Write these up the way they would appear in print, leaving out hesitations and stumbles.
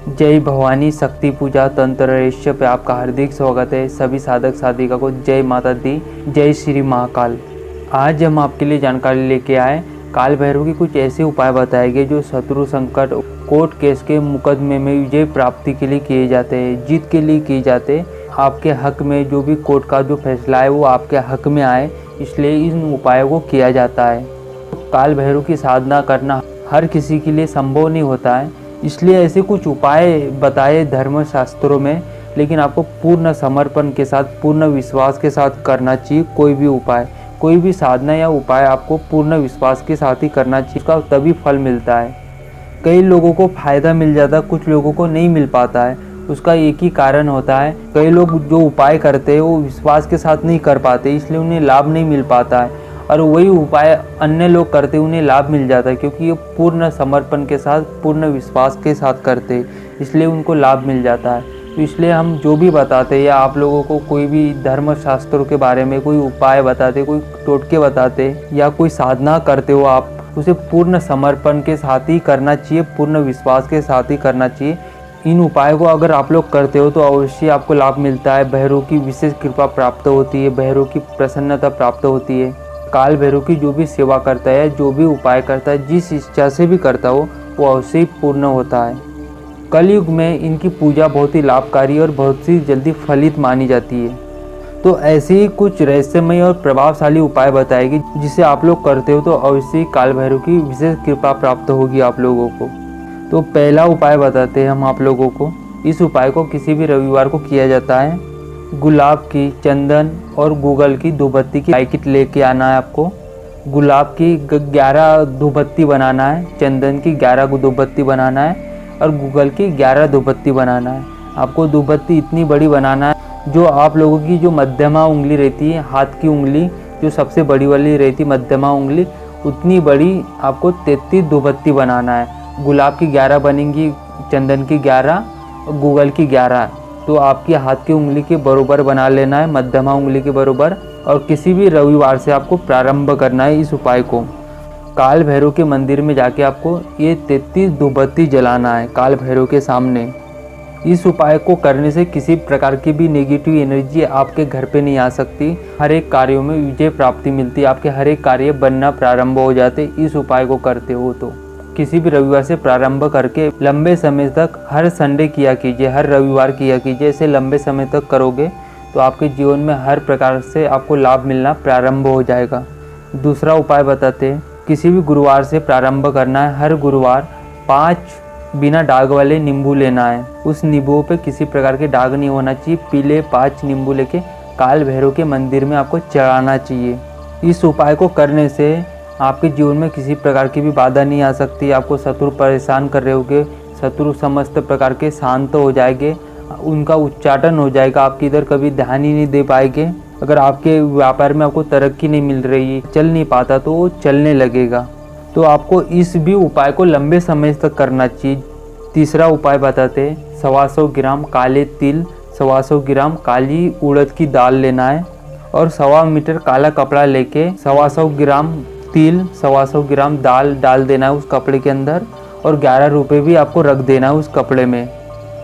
जय भवानी शक्ति पूजा तंत्र पे आपका हार्दिक स्वागत है। सभी साधक साधिका को जय माता दी, जय श्री महाकाल। आज हम आपके लिए जानकारी लेके आए काल भैरव की कुछ ऐसे उपाय बताए गए जो शत्रु संकट कोर्ट केस के मुकदमे में विजय प्राप्ति के लिए किए जाते हैं, जीत के लिए किए जाते हैं। आपके हक में जो भी कोर्ट का जो फैसला है वो आपके हक में आए, इसलिए इन उपायों को किया जाता है। काल भैरव की साधना करना हर किसी के लिए संभव नहीं होता है, इसलिए ऐसे कुछ उपाय बताए धर्म शास्त्रों में, लेकिन आपको पूर्ण समर्पण के साथ, पूर्ण विश्वास के साथ करना चाहिए। कोई भी उपाय, कोई भी साधना या उपाय आपको पूर्ण विश्वास के साथ ही करना चाहिए, उसका तभी फल मिलता है। कई लोगों को फ़ायदा मिल जाता है, कुछ लोगों को नहीं मिल पाता है। उसका एक ही कारण होता है, कई लोग जो उपाय करते हैं वो विश्वास के साथ नहीं कर पाते, इसलिए उन्हें लाभ नहीं मिल पाता है। और वही उपाय अन्य लोग करते उन्हें लाभ मिल जाता है, क्योंकि ये पूर्ण समर्पण के साथ, पूर्ण विश्वास के साथ करते, इसलिए उनको लाभ मिल जाता है। तो इसलिए हम जो भी बताते हैं या आप लोगों को कोई भी धर्म शास्त्रों के बारे में कोई उपाय बताते, कोई टोटके बताते या कोई साधना करते हो, आप उसे पूर्ण समर्पण के साथ ही करना चाहिए, पूर्ण विश्वास के साथ ही करना चाहिए। इन उपायों को अगर आप लोग करते हो तो अवश्य आपको लाभ मिलता है। भैरव की विशेष कृपा प्राप्त होती है, भैरव की प्रसन्नता प्राप्त होती है। काल भैरव की जो भी सेवा करता है, जो भी उपाय करता है, जिस इच्छा से भी करता हो वो अवश्य ही पूर्ण होता है। कलयुग में इनकी पूजा बहुत ही लाभकारी और बहुत ही जल्दी फलित मानी जाती है। तो ऐसे ही कुछ रहस्यमय और प्रभावशाली उपाय बताएगी जिसे आप लोग करते हो तो अवश्य ही काल भैरव की विशेष कृपा प्राप्त होगी आप लोगों को। तो पहला उपाय बताते हैं हम आप लोगों को। इस उपाय को किसी भी रविवार को किया जाता है। गुलाब की, चंदन और गूगल की धूपबत्ती की पैकेट लेके आना है आपको। गुलाब की 11 धूपबत्ती बनाना है, चंदन की 11 धूपबत्ती बनाना है और गूगल की 11 धूपबत्ती बनाना है। आपको धूपबत्ती इतनी बड़ी बनाना है जो आप लोगों की जो मध्यमा उंगली रहती है, हाथ की उंगली जो सबसे बड़ी वाली रहती है मध्यमा उंगली, उतनी बड़ी आपको 33 धूपबत्ती बनाना है। गुलाब की 11 बनेंगी, चंदन की 11 और गूगल की 11, तो आपकी हाथ की उंगली के बराबर बना लेना है, मध्यमा उंगली के बराबर। और किसी भी रविवार से आपको प्रारंभ करना है इस उपाय को। काल भैरव के मंदिर में जाके आपको ये 33 धूपबत्ती जलाना है काल भैरव के सामने। इस उपाय को करने से किसी प्रकार की भी नेगेटिव एनर्जी आपके घर पे नहीं आ सकती। हर एक कार्यों में विजय प्राप्ति मिलती है, आपके हर एक कार्य बनना प्रारंभ हो जाते इस उपाय को करते हो तो। किसी भी रविवार से प्रारंभ करके लंबे समय तक हर संडे किया कीजिए, हर रविवार किया कीजिए। ऐसे लंबे समय तक करोगे तो आपके जीवन में हर प्रकार से आपको लाभ मिलना प्रारंभ हो जाएगा। दूसरा उपाय बताते हैं, किसी भी गुरुवार से प्रारंभ करना है। हर गुरुवार 5 बिना दाग वाले नींबू लेना है। उस नींबुओं पे किसी प्रकार के दाग नहीं होना चाहिए। पीले 5 नींबू लेके काल भैरव के मंदिर में आपको चढ़ाना चाहिए। इस उपाय को करने से आपके जीवन में किसी प्रकार की भी बाधा नहीं आ सकती। आपको शत्रु परेशान कर रहे होंगे, शत्रु समस्त प्रकार के शांत हो जाएंगे, उनका उच्चाटन हो जाएगा। आपकी इधर कभी ध्यान ही नहीं दे पाएंगे। अगर आपके व्यापार में आपको तरक्की नहीं मिल रही, चल नहीं पाता, तो वो चलने लगेगा। तो आपको इस भी उपाय को लंबे समय तक करना चाहिए। तीसरा उपाय बताते हैं, 125 ग्राम काले तिल, 125 ग्राम काली उड़द की दाल लेना है और 1.25 मीटर काला कपड़ा लेके 125 ग्राम तिल, 125 ग्राम दाल डाल देना है उस कपड़े के अंदर और 11 रुपये भी आपको रख देना है उस कपड़े में।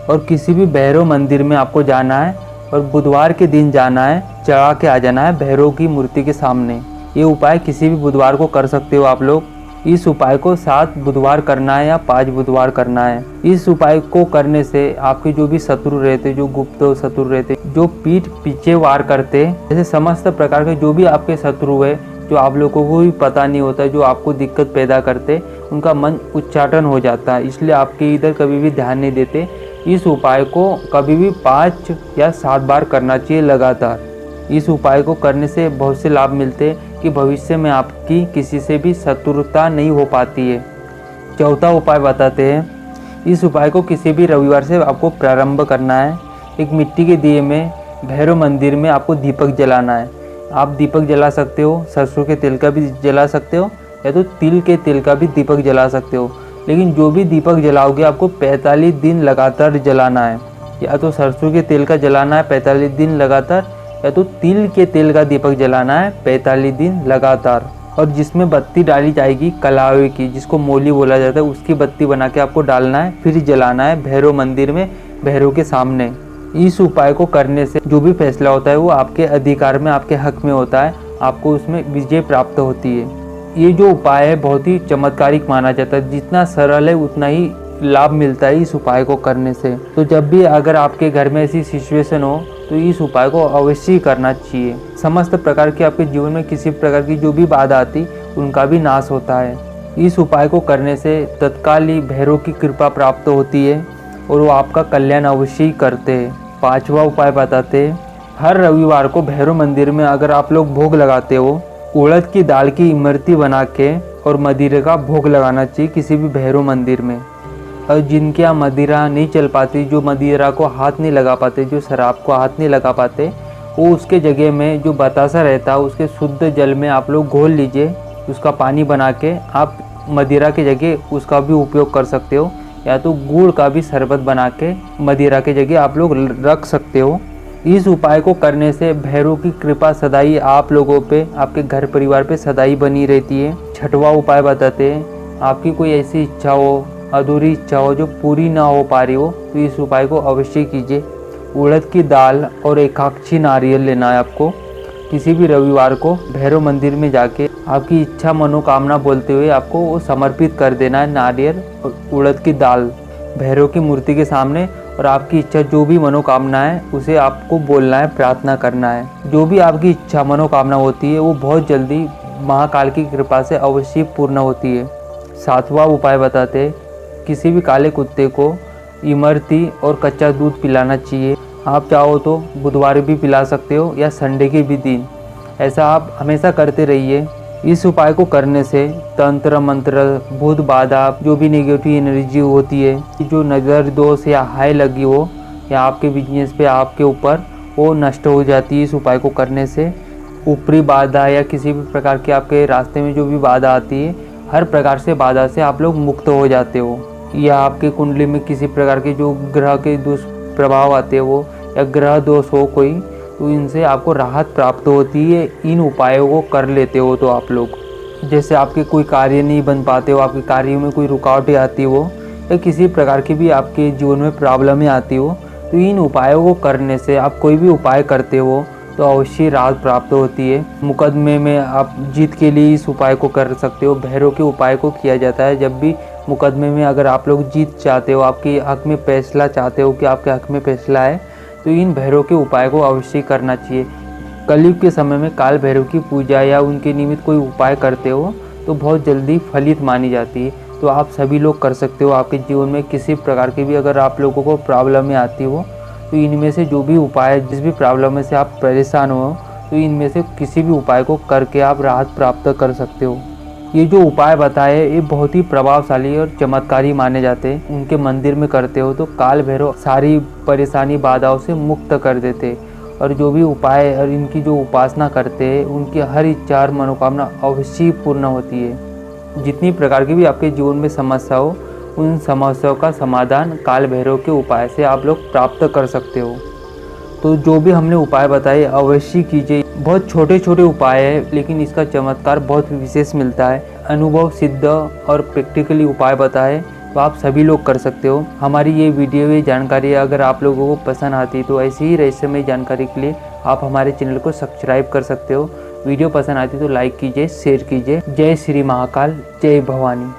और किसी भी भैरव मंदिर में आपको जाना है और बुधवार के दिन जाना है, चढ़ा के आ जाना है भैरव की मूर्ति के सामने। ये उपाय किसी भी बुधवार को कर सकते हो आप लोग। इस उपाय को 7 बुधवार करना है या 5 बुधवार करना है। इस उपाय को करने से आपके जो भी शत्रु रहते, जो गुप्त शत्रु रहते, जो पीठ पीछे वार करते, ऐसे समस्त प्रकार के जो भी आपके शत्रु है, जो आप लोगों को भी पता नहीं होता, जो आपको दिक्कत पैदा करते, उनका मन उच्चाटन हो जाता है। इसलिए आपके इधर कभी भी ध्यान नहीं देते। इस उपाय को कभी भी 5 या 7 बार करना चाहिए लगातार। इस उपाय को करने से बहुत से लाभ मिलते कि भविष्य में आपकी किसी से भी शत्रुता नहीं हो पाती है। चौथा उपाय बताते हैं, इस उपाय को किसी भी रविवार से आपको प्रारंभ करना है। एक मिट्टी के दिए में भैरव मंदिर में आपको दीपक जलाना है। आप दीपक जला सकते हो, सरसों के तेल का भी जला सकते हो या तो तिल के तेल का भी दीपक जला सकते हो। लेकिन जो भी दीपक जलाओगे आपको 45 दिन लगातार जलाना है। या तो सरसों के तेल का जलाना है 45 दिन लगातार, या तो तिल के तेल का दीपक जलाना है 45 दिन लगातार। और जिसमें बत्ती डाली जाएगी कलावे की, जिसको मोली बोला जाता है, उसकी बत्ती बना के आपको डालना है, फिर जलाना है भैरव मंदिर में, भैरव के सामने। इस उपाय को करने से जो भी फैसला होता है वो आपके अधिकार में, आपके हक में होता है, आपको उसमें विजय प्राप्त होती है। ये जो उपाय है बहुत ही चमत्कारिक माना जाता है, जितना सरल है उतना ही लाभ मिलता है इस उपाय को करने से। तो जब भी अगर आपके घर में ऐसी सिचुएशन हो तो इस उपाय को अवश्य करना चाहिए। समस्त प्रकार की आपके जीवन में किसी प्रकार की जो भी बाधा आती उनका भी नाश होता है। इस उपाय को करने से तत्काल ही भैरव की कृपा प्राप्त होती है और वो आपका कल्याण अवश्य ही करते हैं। 5वां उपाय बताते हैं, हर रविवार को भैरव मंदिर में अगर आप लोग भोग लगाते हो, उड़द की दाल की इमरती बना के और मदिरा का भोग लगाना चाहिए किसी भी भैरव मंदिर में। और जिनके यहाँ मदिरा नहीं चल पाती, जो मदिरा को हाथ नहीं लगा पाते, जो शराब को हाथ नहीं लगा पाते, वो उसके जगह में जो बतासा रहता है उसके शुद्ध जल में आप लोग घोल लीजिए, उसका पानी बना के आप मदिरा की जगह उसका भी उपयोग कर सकते हो, या तो गुड़ का भी शरबत बना के मदिरा की जगह आप लोग रख सकते हो। इस उपाय को करने से भैरव की कृपा सदाई आप लोगों पे, आपके घर परिवार पे सदाई बनी रहती है। 6वां उपाय बताते हैं, आपकी कोई ऐसी इच्छा हो, अधूरी इच्छा हो जो पूरी ना हो पा रही हो, तो इस उपाय को अवश्य कीजिए। उड़द की दाल और एकाक्षी नारियल लेना है आपको। किसी भी रविवार को भैरव मंदिर में जाके आपकी इच्छा मनोकामना बोलते हुए आपको वो समर्पित कर देना है, नारियल और उड़द की दाल भैरव की मूर्ति के सामने, और आपकी इच्छा जो भी मनोकामना है उसे आपको बोलना है, प्रार्थना करना है। जो भी आपकी इच्छा मनोकामना होती है वो बहुत जल्दी महाकाल की कृपा से अवश्य पूर्ण होती है। 7वां उपाय बताते हैं, किसी भी काले कुत्ते को इमरती और कच्चा दूध पिलाना चाहिए। आप चाहो तो बुधवार भी पिला सकते हो या संडे के भी दिन, ऐसा आप हमेशा करते रहिए। इस उपाय को करने से तंत्र मंत्र, भूत बाधा, जो भी नेगेटिव एनर्जी होती है, जो नज़र दोष या हाय लगी हो या आपके बिजनेस पे आपके ऊपर, वो नष्ट हो जाती है इस उपाय को करने से। ऊपरी बाधा या किसी भी प्रकार के आपके रास्ते में जो भी बाधा आती है, हर प्रकार से बाधा से आप लोग मुक्त हो जाते हो। या आपके कुंडली में किसी प्रकार के जो ग्रह के दुष्प्रभाव आते हैं वो, या ग्रह दोष हो कोई, तो इनसे आपको राहत प्राप्त होती है इन उपायों को कर लेते हो तो आप लोग। जैसे आपके कोई कार्य नहीं बन पाते हो, आपके कार्यों में कोई रुकावटें आती हो, या किसी प्रकार की भी आपके जीवन में प्रॉब्लमें आती हो, तो इन उपायों को करने से, आप कोई भी उपाय करते हो तो अवश्य राहत प्राप्त होती है। मुकदमे में आप जीत के लिए इस उपाय को कर सकते हो। भैरव के उपाय को किया जाता है जब भी मुकदमे में अगर आप लोग जीत चाहते हो, आपके हक में फैसला चाहते हो कि आपके हक में फैसला है, तो इन भैरव के उपाय को अवश्य करना चाहिए। कलयुग के समय में काल भैरव की पूजा या उनके निमित्त कोई उपाय करते हो तो बहुत जल्दी फलित मानी जाती है। तो आप सभी लोग कर सकते हो। आपके जीवन में किसी प्रकार की भी अगर आप लोगों को प्रॉब्लम में आती हो, तो इनमें से जो भी उपाय, जिस भी प्रॉब्लम में से आप परेशान हो, तो इनमें से किसी भी उपाय को करके आप राहत प्राप्त कर सकते हो। ये जो उपाय बताए ये बहुत ही प्रभावशाली और चमत्कारी माने जाते हैं। उनके मंदिर में करते हो तो काल भैरव सारी परेशानी बाधाओं से मुक्त कर देते, और जो भी उपाय और इनकी जो उपासना करते हैं उनकी हर इच्छा और मनोकामना अवश्य पूर्ण होती है। जितनी प्रकार की भी आपके जीवन में समस्या हो, उन समस्याओं का समाधान काल भैरव के उपाय से आप लोग प्राप्त कर सकते हो। तो जो भी हमने उपाय बताए अवश्य कीजिए। बहुत छोटे छोटे उपाय है लेकिन इसका चमत्कार बहुत विशेष मिलता है। अनुभव सिद्ध और प्रैक्टिकली उपाय बताए तो आप सभी लोग कर सकते हो। हमारी ये वीडियो, ये जानकारी अगर आप लोगों को पसंद आती तो ऐसी ही रहस्यमय जानकारी के लिए आप हमारे चैनल को सब्सक्राइब कर सकते हो। वीडियो पसंद आती तो लाइक कीजिए, शेयर कीजिए। जय श्री महाकाल, जय भवानी।